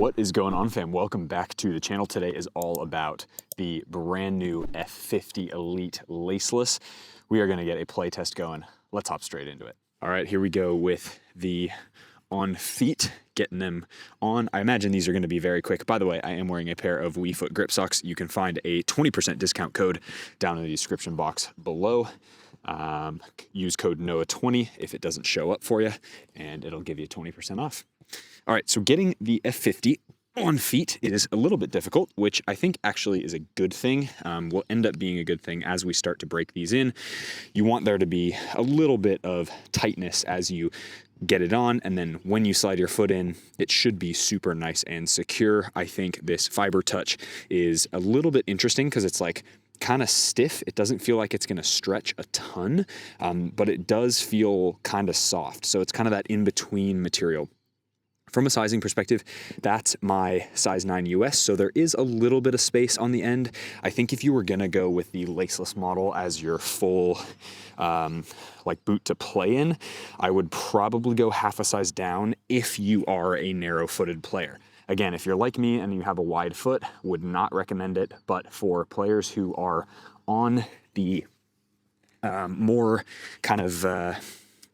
What is going on, fam? Welcome back to the channel. Today is all about the brand new F50 Elite Laceless. We are gonna get a play test going. Let's hop straight into it. All right, here we go with the on feet, getting them on. I imagine these are gonna be very quick. By the way, I am wearing a pair of WeFoot grip socks. You can find a 20% discount code down in the description box below. Use code NOAH20 if it doesn't show up for you, and it'll give you 20% off. All right, so getting the F50 on feet is a little bit difficult, which I think actually is a good thing. Will end up being a good thing as we start to break these in. You want there to be a little bit of tightness as you get it on, and then when you slide your foot in, it should be super nice and secure. I think this fiber touch is a little bit interesting because it's like kind of stiff. It doesn't feel like it's going to stretch a ton, but it does feel kind of soft. So it's kind of that in-between material. From a sizing perspective, that's my size 9 US, so there is a little bit of space on the end. I think if you were gonna go with the laceless model as your full like boot to play in, I would probably go half a size down if you are a narrow-footed player. Again, if you're like me and you have a wide foot, would not recommend it, but for players who are on the more kind of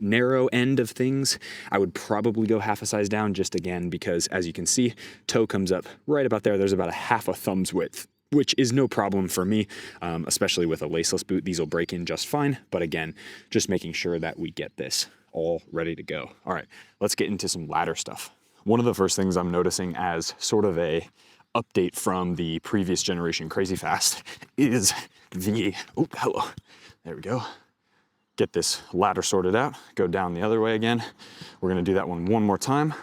narrow end of things, I would probably go half a size down, just again because as you can see, toe comes up right about there. There's about a half a thumb's width, which is no problem for me, especially with a laceless boot. These will break in just fine, but again, just making sure that we get this all ready to go. All right, let's get into some ladder stuff. One of the first things I'm noticing as sort of a update from the previous generation Crazy Fast is the, oh, hello, there we go. Get this ladder sorted out, go down the other way again. We're gonna do that one more time.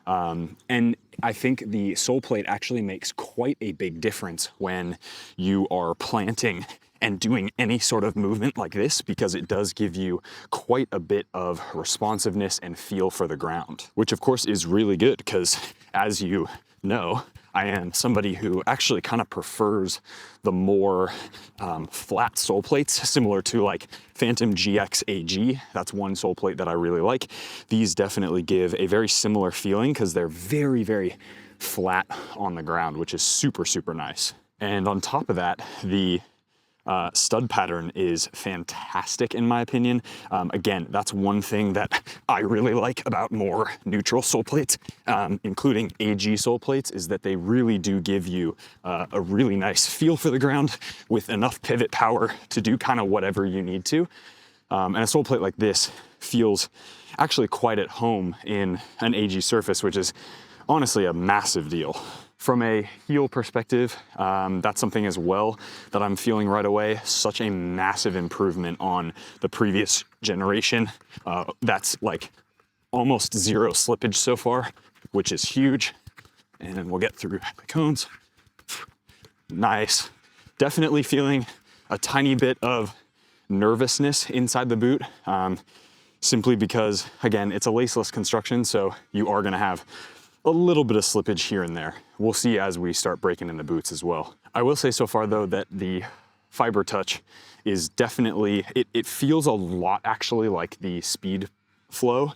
And I think the sole plate actually makes quite a big difference when you are planting and doing any sort of movement like this, because it does give you quite a bit of responsiveness and feel for the ground, which of course is really good because, as you know, I am somebody who actually kind of prefers the more flat sole plates, similar to like Phantom GX AG. That's one sole plate that I really like. These definitely give a very similar feeling because they're very, very flat on the ground, which is super, super nice. And on top of that, the stud pattern is fantastic in my opinion. Again, that's one thing that I really like about more neutral sole plates, including AG sole plates, is that they really do give you a really nice feel for the ground with enough pivot power to do kind of whatever you need to. And a sole plate like this feels actually quite at home in an AG surface, which is honestly a massive deal. From a heel perspective, that's something as well that I'm feeling right away. Such a massive improvement on the previous generation. That's like almost zero slippage so far, which is huge. And we'll get through the cones. Nice. Definitely feeling a tiny bit of nervousness inside the boot, simply because, again, it's a laceless construction, so you are gonna have a little bit of slippage here and there. We'll see as we start breaking in the boots as well. I will say so far though that the fiber touch is definitely, it feels a lot actually like the Speed Flow,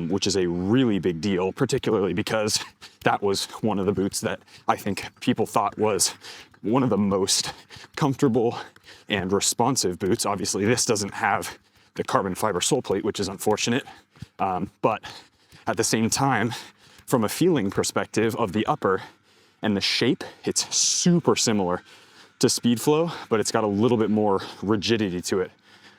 which is a really big deal, particularly because that was one of the boots that I think people thought was one of the most comfortable and responsive boots. Obviously this doesn't have the carbon fiber sole plate, which is unfortunate, but at the same time, from a feeling perspective of the upper and the shape, it's super similar to Speedflow, but it's got a little bit more rigidity to it,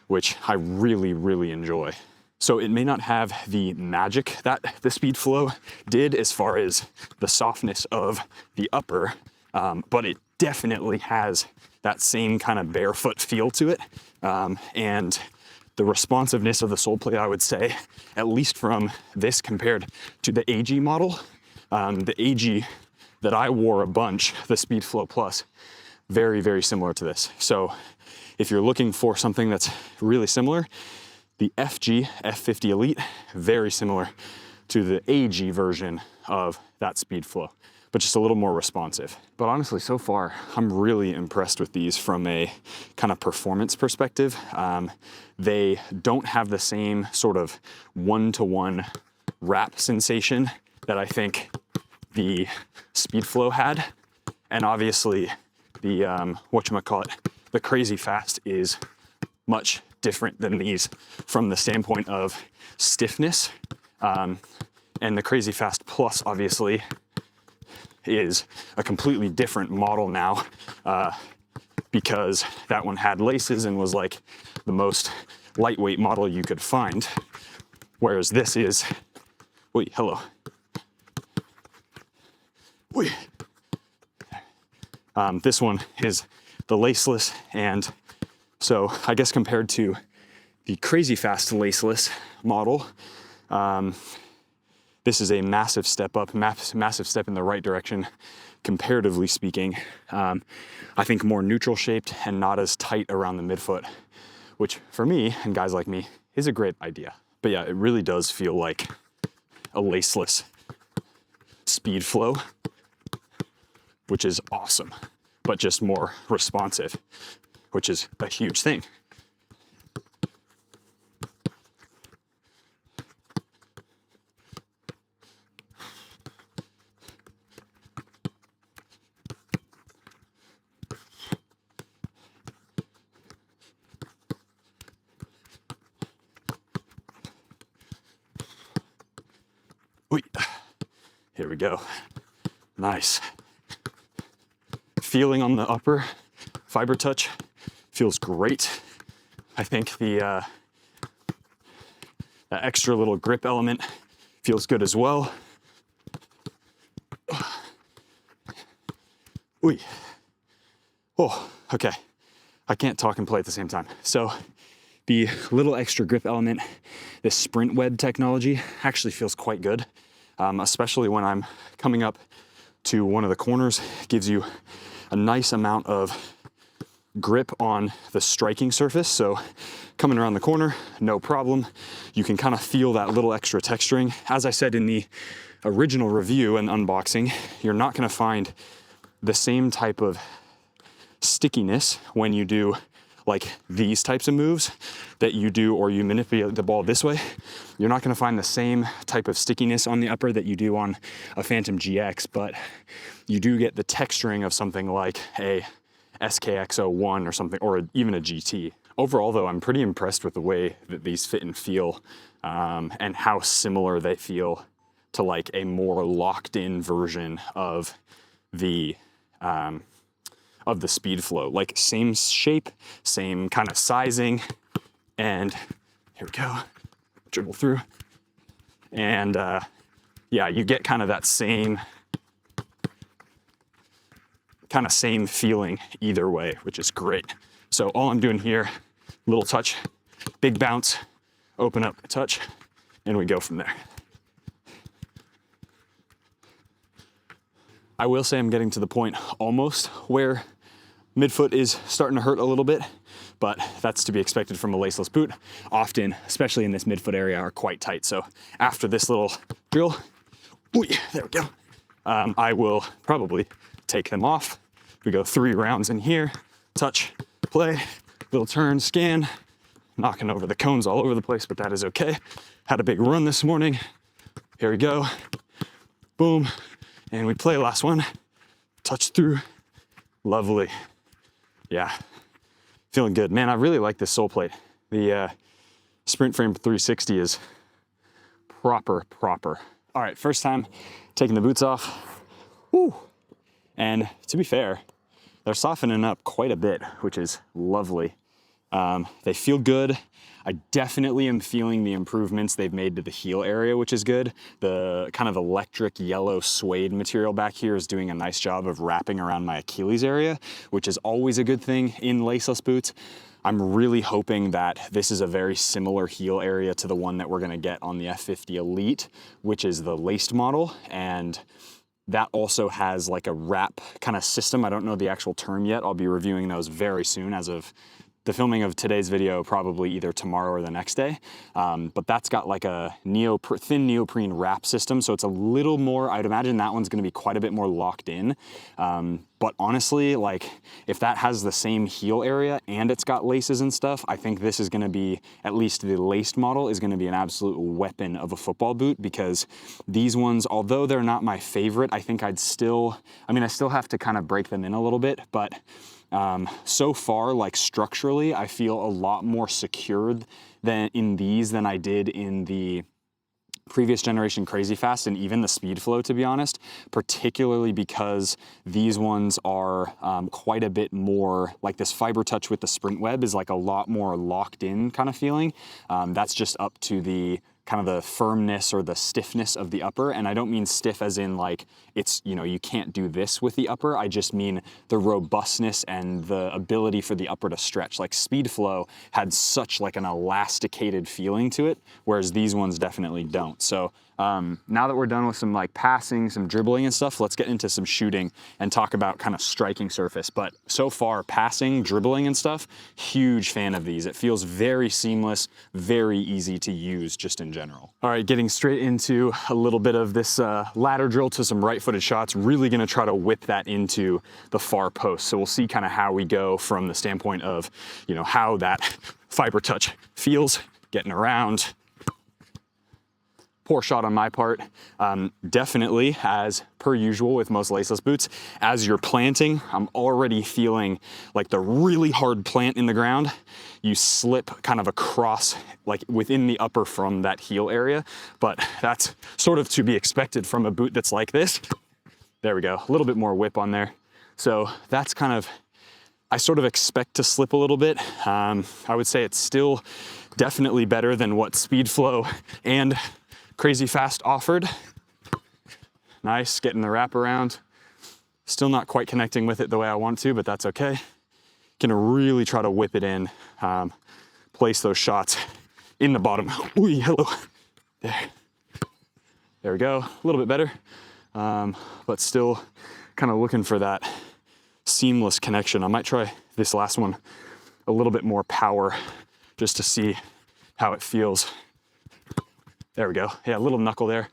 which I really, really enjoy. So it may not have the magic that the Speedflow did as far as the softness of the upper, but it definitely has that same kind of barefoot feel to it. And the responsiveness of the sole plate, I would say, at least from this compared to the AG model, the AG that I wore a bunch, the Speedflow Plus, very, very similar to this. So if you're looking for something that's really similar, the F50 Elite, very similar to the AG version of that Speedflow, but just a little more responsive. But honestly, so far, I'm really impressed with these from a kind of performance perspective. They don't have the same sort of one-to-one wrap sensation that I think the Speedflow had. And obviously the, whatchamacallit, the Crazy Fast is much different than these from the standpoint of stiffness. And the Crazy Fast Plus obviously is a completely different model now, because that one had laces and was like the most lightweight model you could find. Whereas this is, wait, hello. Wait. This one is the laceless, and so I guess compared to the Crazy Fast laceless model, this is a massive step up, massive step in the right direction, comparatively speaking. I think more neutral shaped and not as tight around the midfoot, which for me and guys like me is a great idea. But yeah, it really does feel like a laceless Speedflow, which is awesome, but just more responsive, which is a huge thing. Here we go. Nice. Feeling on the upper fiber touch feels great. I think the extra little grip element feels good as well. Ooh. Oh, okay. I can't talk and play at the same time. So the little extra grip element, this sprint web technology, actually feels quite good, especially when I'm coming up to one of the corners. It gives you a nice amount of grip on the striking surface. So coming around the corner, no problem. You can kind of feel that little extra texturing. As I said in the original review and unboxing, you're not going to find the same type of stickiness when you do like these types of moves that you do, or you manipulate the ball this way. You're not going to find the same type of stickiness on the upper that you do on a Phantom GX, but you do get the texturing of something like a SKX01 or something, or even a GT. Overall though, I'm pretty impressed with the way that these fit and feel, and how similar they feel to like a more locked in version of the Speedflow. Like same shape, same kind of sizing, and here we go, dribble through. And yeah, you get kind of that same feeling either way, which is great. So all I'm doing here, little touch, big bounce, open up, touch, and we go from there. I will say I'm getting to the point almost where midfoot is starting to hurt a little bit, but that's to be expected from a laceless boot. Often, especially in this midfoot area, are quite tight. So after this little drill, ooh, there we go, I will probably take them off. We go 3 rounds in here, touch, play, little turn, scan, knocking over the cones all over the place, but that is okay. Had a big run this morning. Here we go, boom. And we play last one, touch through, lovely. Yeah, feeling good. Man, I really like this sole plate. The Sprint Frame 360 is proper. All right, first time taking the boots off. Woo. And to be fair, they're softening up quite a bit, which is lovely. They feel good. I definitely am feeling the improvements they've made to the heel area, which is good. The kind of electric yellow suede material back here is doing a nice job of wrapping around my Achilles area, which is always a good thing in laceless boots. I'm really hoping that this is a very similar heel area to the one that we're gonna get on the F50 Elite, which is the laced model. And that also has like a wrap kind of system. I don't know the actual term yet. I'll be reviewing those very soon. As of the filming of today's video probably either tomorrow or the next day, but that's got like a thin neoprene wrap system, so it's a little more, I'd imagine that one's gonna be quite a bit more locked in. But honestly, like if that has the same heel area and it's got laces and stuff, I think this is gonna be, at least the laced model, is gonna be an absolute weapon of a football boot, because these ones, although they're not my favorite, I think I still have to kind of break them in a little bit, but so far, like structurally, I feel a lot more secured in these than I did in the previous generation Crazy Fast and even the Speed Flow, to be honest, particularly because these ones are quite a bit more, like this fiber touch with the sprint web is like a lot more locked in kind of feeling. That's just up to the kind of the firmness or the stiffness of the upper. And I don't mean stiff as in like it's, you know, you can't do this with the upper. I just mean the robustness and the ability for the upper to stretch. Like Speed Flow had such like an elasticated feeling to it, whereas these ones definitely don't. So now that we're done with some like passing, some dribbling and stuff, let's get into some shooting and talk about kind of striking surface. But so far, passing, dribbling and stuff, huge fan of these. It feels very seamless, very easy to use just in general. All right, getting straight into a little bit of this ladder drill to some right-footed shots, really gonna try to whip that into the far post. So we'll see kind of how we go from the standpoint of, you know, how that fiber touch feels, getting around. Poor shot on my part. Definitely, as per usual with most laceless boots, as you're planting, I'm already feeling like the really hard plant in the ground, you slip kind of across, like within the upper from that heel area, but that's sort of to be expected from a boot that's like this. There we go, a little bit more whip on there. So that's kind of, I sort of expect to slip a little bit. I would say it's still definitely better than what Speed Flow and Crazy Fast offered. Nice, getting the wrap around. Still not quite connecting with it the way I want to, but that's okay. Gonna really try to whip it in, place those shots in the bottom. Ooh, hello. There we go, a little bit better, but still kind of looking for that seamless connection. I might try this last one a little bit more power just to see how it feels. There we go. Yeah, a little knuckle there.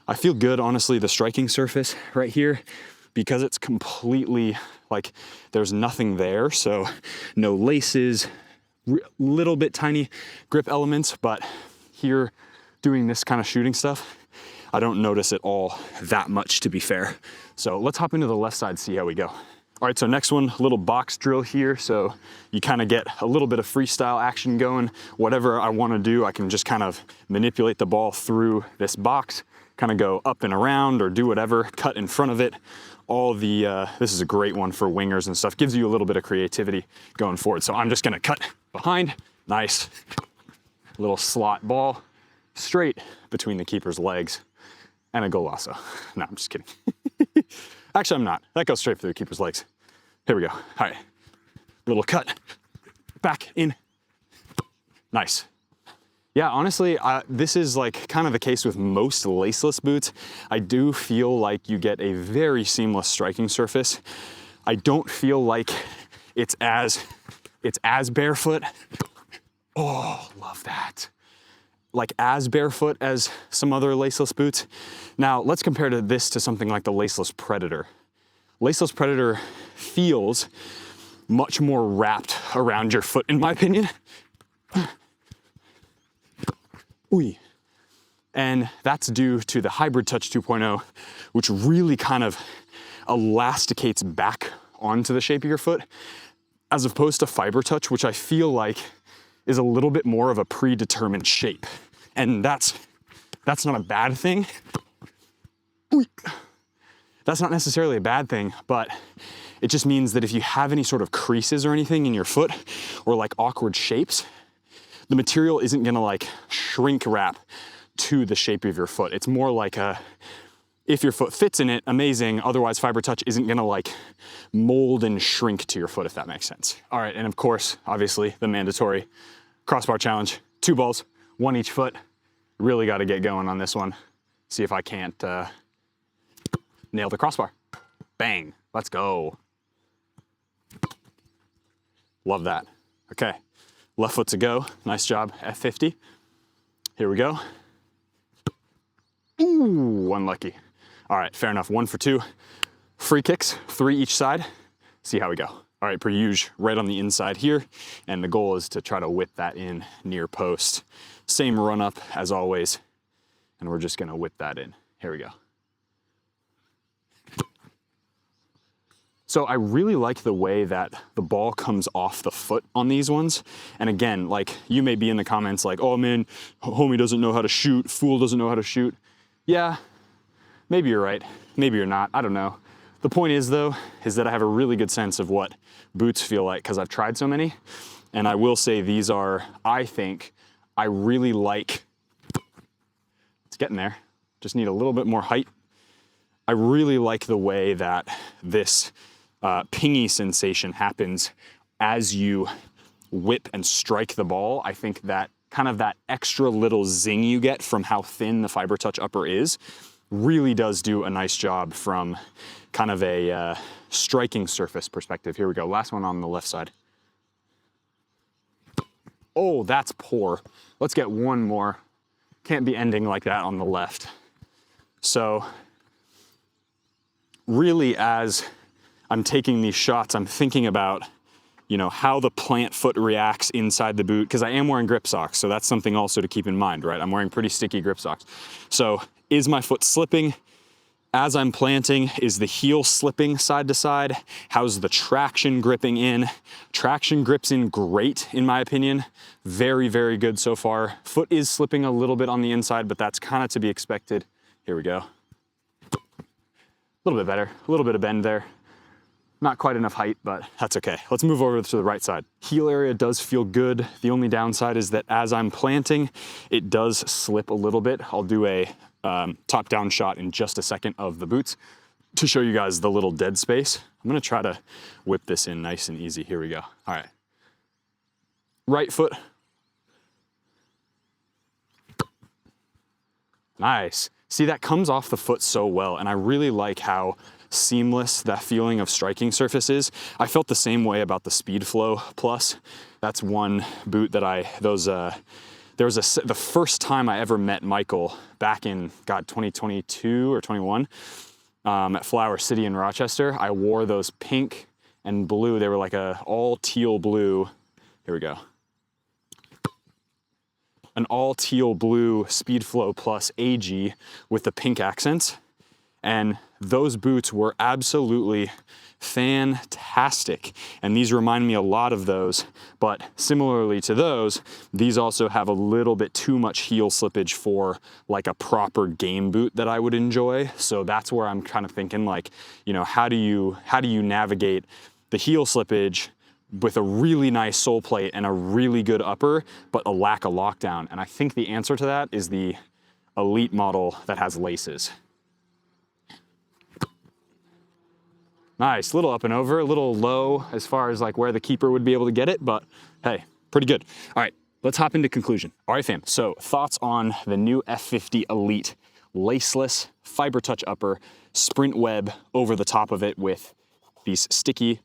I feel good, honestly, the striking surface right here, because it's completely like there's nothing there. So no laces, little bit tiny grip elements, but here doing this kind of shooting stuff, I don't notice it all that much, to be fair. So let's hop into the left side, see how we go. All right, so next one, a little box drill here. So you kind of get a little bit of freestyle action going. Whatever I want to do, I can just kind of manipulate the ball through this box, kind of go up and around or do whatever, cut in front of it. All the, this is a great one for wingers and stuff. Gives you a little bit of creativity going forward. So I'm just gonna cut behind, nice. Little slot ball straight between the keeper's legs and a golazo. No, I'm just kidding. Actually, I'm not. That goes straight through the keeper's legs. Here we go. All right. Little cut. Back in. Nice. Yeah, honestly, this is like kind of the case with most laceless boots. I do feel like you get a very seamless striking surface. I don't feel like it's as barefoot. Oh, love that. Like as barefoot as some other laceless boots. Now let's compare this to something like the Laceless Predator. Laceless Predator feels much more wrapped around your foot, in my opinion. Ooh. And that's due to the Hybrid Touch 2.0, which really kind of elasticates back onto the shape of your foot, as opposed to Fiber Touch, which I feel like is a little bit more of a predetermined shape. And that's not a bad thing. That's not necessarily a bad thing, but it just means that if you have any sort of creases or anything in your foot or like awkward shapes, the material isn't gonna like shrink wrap to the shape of your foot. It's more like if your foot fits in it, amazing. Otherwise, Fiber Touch isn't gonna like mold and shrink to your foot, if that makes sense. All right, and of course, obviously the mandatory crossbar challenge, 2 balls, 1 each foot. Really gotta get going on this one. See if I can't nail the crossbar. Bang, let's go. Love that. Okay, left foot to go. Nice job, F50. Here we go. Ooh, unlucky. All right, fair enough, 1 for 2. Free kicks, 3 each side. See how we go. All right, per usual, right on the inside here. And the goal is to try to whip that in near post. Same run up as always. And we're just gonna whip that in. Here we go. So I really like the way that the ball comes off the foot on these ones. And again, like you may be in the comments like, oh man, homie doesn't know how to shoot, fool doesn't know how to shoot. Yeah, maybe you're right, maybe you're not, I don't know. The point is though, is that I have a really good sense of what boots feel like because I've tried so many. And I will say these are, I think, I really like, it's getting there, just need a little bit more height. I really like the way that this pingy sensation happens as you whip and strike the ball. I think that kind of that extra little zing you get from how thin the Fiber Touch upper is really does do a nice job from kind of a striking surface perspective. Here we go, last one on the left side. Oh, that's poor. Let's get one more. Can't be ending like that on the left. So really, as I'm taking these shots, I'm thinking about, you know, how the plant foot reacts inside the boot, because I am wearing grip socks, so that's something also to keep in mind, right? I'm wearing pretty sticky grip socks. So is my foot slipping as I'm planting? Is the heel slipping side to side? How's the traction gripping in? Traction grips in great, in my opinion. Very, very good so far. Foot is slipping a little bit on the inside, but that's kind of to be expected. Here we go. A little bit better, a little bit of bend there. Not quite enough height, but that's okay. Let's move over to the right side. Heel area does feel good. The only downside is that as I'm planting, it does slip a little bit. I'll do a top-down shot in just a second of the boots to show you guys the little dead space. I'm gonna try to whip this in nice and easy. Here we go. All right. Right foot. Nice. See, that comes off the foot so well, and I really like how seamless that feeling of striking surface is. I felt the same way about the Speed Flow Plus. That's one boot that the first time I ever met Michael back in, God, 2022 or 21 at Flower City in Rochester. I wore those pink and blue. They were like a all teal blue. Here we go. An all teal blue Speed Flow Plus AG with the pink accents. And those boots were absolutely fantastic. And these remind me a lot of those, but similarly to those, these also have a little bit too much heel slippage for like a proper game boot that I would enjoy. So that's where I'm kind of thinking like, you know, how do you navigate the heel slippage with a really nice sole plate and a really good upper, but a lack of lockdown? And I think the answer to that is the Elite model that has laces. Nice, little up and over, a little low as far as like where the keeper would be able to get it, but hey, pretty good. All right, let's hop into conclusion. All right, fam, so thoughts on the new F50 Elite laceless Fiber Touch upper, sprint web over the top of it with these sticky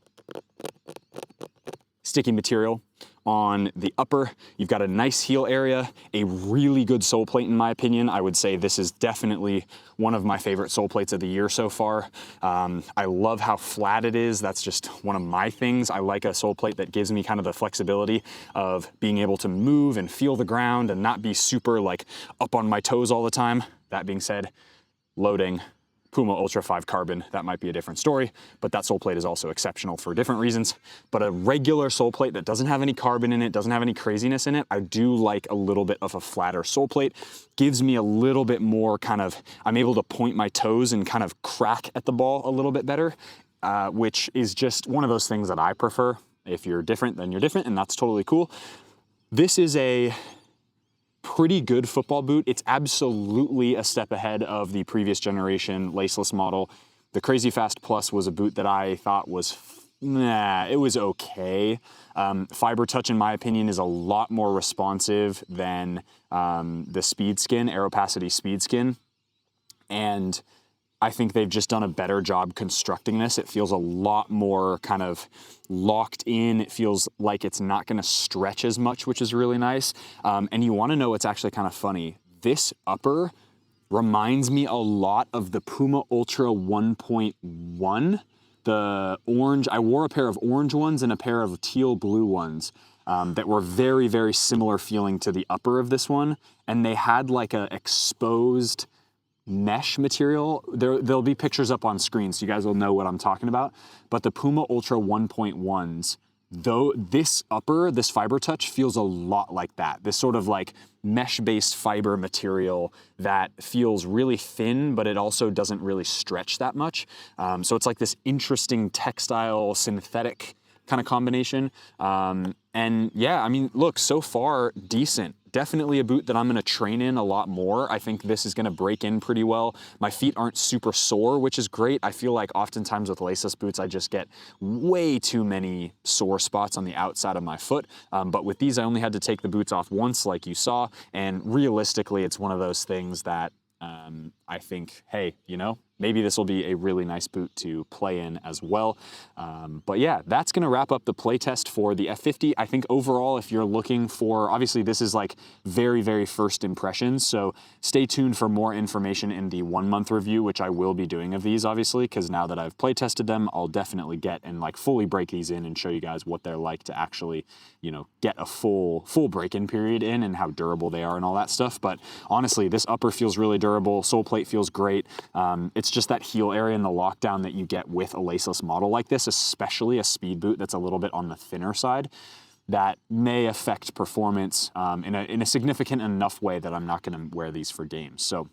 material on the upper. You've got a nice heel area, a really good sole plate in my opinion. I would say this is definitely one of my favorite sole plates of the year so far. I love how flat it is. That's just one of my things. I like a sole plate that gives me kind of the flexibility of being able to move and feel the ground and not be super like up on my toes all the time. That being said, loading Puma Ultra 5 Carbon, that might be a different story, but that sole plate is also exceptional for different reasons. But a regular sole plate that doesn't have any carbon in it, doesn't have any craziness in it, I do like a little bit of a flatter sole plate. Gives me a little bit more kind of, I'm able to point my toes and kind of crack at the ball a little bit better, which is just one of those things that I prefer. If you're different, then you're different, and that's totally cool. This is a pretty good football boot. It's absolutely a step ahead of the previous generation laceless model. The Crazy Fast Plus was a boot that I thought was, it was okay. Fiber Touch, in my opinion, is a lot more responsive than the Speed Skin, Aeropacity Speed Skin. And I think they've just done a better job constructing this. It feels a lot more kind of locked in. It feels like it's not gonna stretch as much, which is really nice. And you wanna know what's actually kind of funny? This upper reminds me a lot of the Puma Ultra 1.1. The orange, I wore a pair of orange ones and a pair of teal blue ones that were very, very similar feeling to the upper of this one. And they had like a exposed mesh material. There'll be pictures up on screen so you guys will know what I'm talking about. But the Puma Ultra 1.1s, though this upper, this fiber touch feels a lot like that. This sort of like mesh-based fiber material that feels really thin, but it also doesn't really stretch that much. So it's like this interesting textile synthetic kind of combination. And yeah, I mean, look, so far decent. Definitely a boot that I'm gonna train in a lot more. I think this is gonna break in pretty well. My feet aren't super sore, which is great. I feel like oftentimes with laceless boots, I just get way too many sore spots on the outside of my foot. But with these, I only had to take the boots off once, like you saw. And realistically, it's one of those things that I think, hey, you know, maybe this will be a really nice boot to play in as well. But yeah, that's gonna wrap up the playtest for the F50. I think overall, if you're looking for, obviously this is like very, very first impressions, so stay tuned for more information in the 1 month review, which I will be doing of these obviously, because now that I've playtested them, I'll definitely get and like fully break these in and show you guys what they're like to actually, you know, get a full break-in period in and how durable they are and all that stuff. But honestly, this upper feels really durable, sole plate feels great. It's just that heel area and the lockdown that you get with a laceless model like this, especially a speed boot that's a little bit on the thinner side, that may affect performance in a significant enough way that I'm not gonna wear these for games. So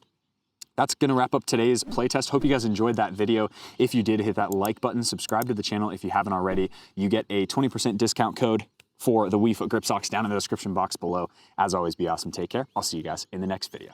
that's gonna wrap up today's playtest. Hope you guys enjoyed that video. If you did, hit that like button, subscribe to the channel if you haven't already. You get a 20% discount code for the WeFoot grip socks down in the description box below. As always, be awesome, take care. I'll see you guys in the next video.